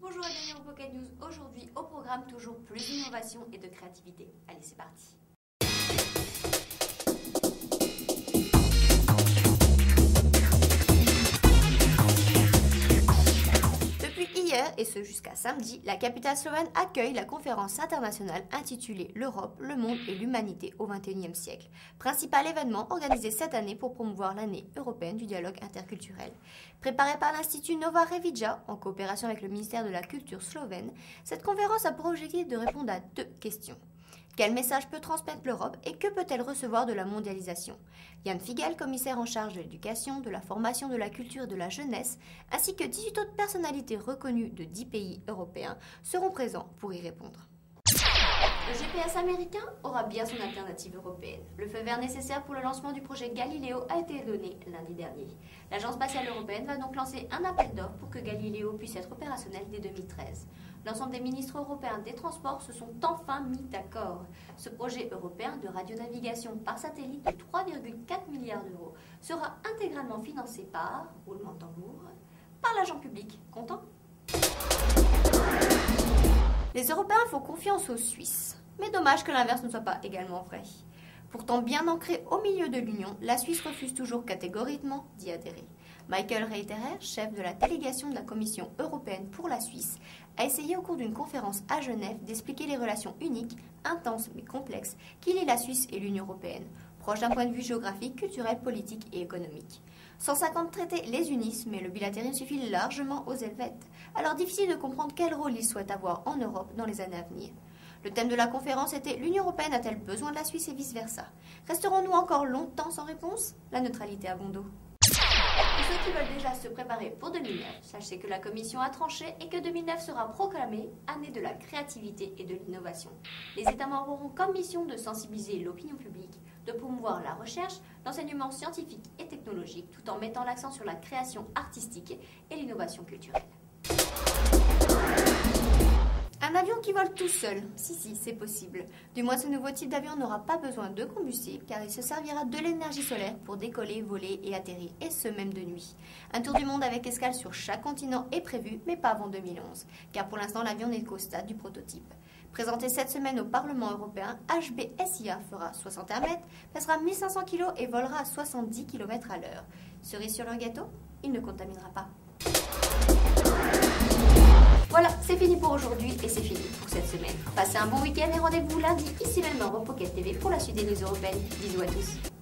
Bonjour et bienvenue au Pocket News. Aujourd'hui, au programme, toujours plus d'innovation et de créativité. Allez, c'est parti. Depuis hier et ce jusqu'à samedi, la capitale slovène accueille la conférence internationale intitulée L'Europe, le monde et l'humanité au XXIe siècle. Principal événement organisé cette année pour promouvoir l'année européenne du dialogue interculturel. Préparée par l'Institut Nova Revija en coopération avec le ministère de la Culture slovène, cette conférence a pour objectif de répondre à deux questions. Quel message peut transmettre l'Europe et que peut-elle recevoir de la mondialisation? Jan Figel, commissaire en charge de l'éducation, de la formation, de la culture et de la jeunesse, ainsi que 18 autres personnalités reconnues de 10 pays européens seront présents pour y répondre. Le GPS américain aura bien son alternative européenne. Le feu vert nécessaire pour le lancement du projet Galileo a été donné lundi dernier. L'Agence spatiale européenne va donc lancer un appel d'offres pour que Galileo puisse être opérationnel dès 2013. L'ensemble des ministres européens des transports se sont enfin mis d'accord. Ce projet européen de radionavigation par satellite de 3,4 milliards d'euros sera intégralement financé par, roulement de tambour, par l'agent public. Content ? Les Européens font confiance aux Suisses, mais dommage que l'inverse ne soit pas également vrai. Pourtant bien ancrée au milieu de l'Union, la Suisse refuse toujours catégoriquement d'y adhérer. Michael Reiterer, chef de la délégation de la Commission européenne pour la Suisse, a essayé au cours d'une conférence à Genève d'expliquer les relations uniques, intenses mais complexes qui lient la Suisse et l'Union européenne, proches d'un point de vue géographique, culturel, politique et économique. 150 traités les unissent, mais le bilatérisme suffit largement aux Helvètes. Alors difficile de comprendre quel rôle ils souhaitent avoir en Europe dans les années à venir. Le thème de la conférence était « L'Union européenne a-t-elle besoin de la Suisse et vice-versa » Resterons-nous encore longtemps sans réponse? La neutralité a bon dos. Pour ceux qui veulent déjà se préparer pour 2009, sachez que la Commission a tranché et que 2009 sera proclamée année de la créativité et de l'innovation. Les États membres auront comme mission de sensibiliser l'opinion publique, de promouvoir la recherche, l'enseignement scientifique et technologique, tout en mettant l'accent sur la création artistique et l'innovation culturelle. Un avion qui vole tout seul, si, c'est possible. Du moins, ce nouveau type d'avion n'aura pas besoin de combustible car il se servira de l'énergie solaire pour décoller, voler et atterrir, et ce même de nuit. Un tour du monde avec escale sur chaque continent est prévu, mais pas avant 2011, car pour l'instant l'avion n'est qu'au stade du prototype. Présenté cette semaine au Parlement européen, HBSIA fera 61 mètres, pèsera 1500 kg et volera à 70 km à l'heure. Cerise sur le gâteau, il ne contaminera pas. Voilà, c'est fini pour aujourd'hui et c'est fini pour cette semaine. Passez un bon week-end et rendez-vous lundi ici même dans Pocket TV pour la suite des news européennes. Bisous à tous.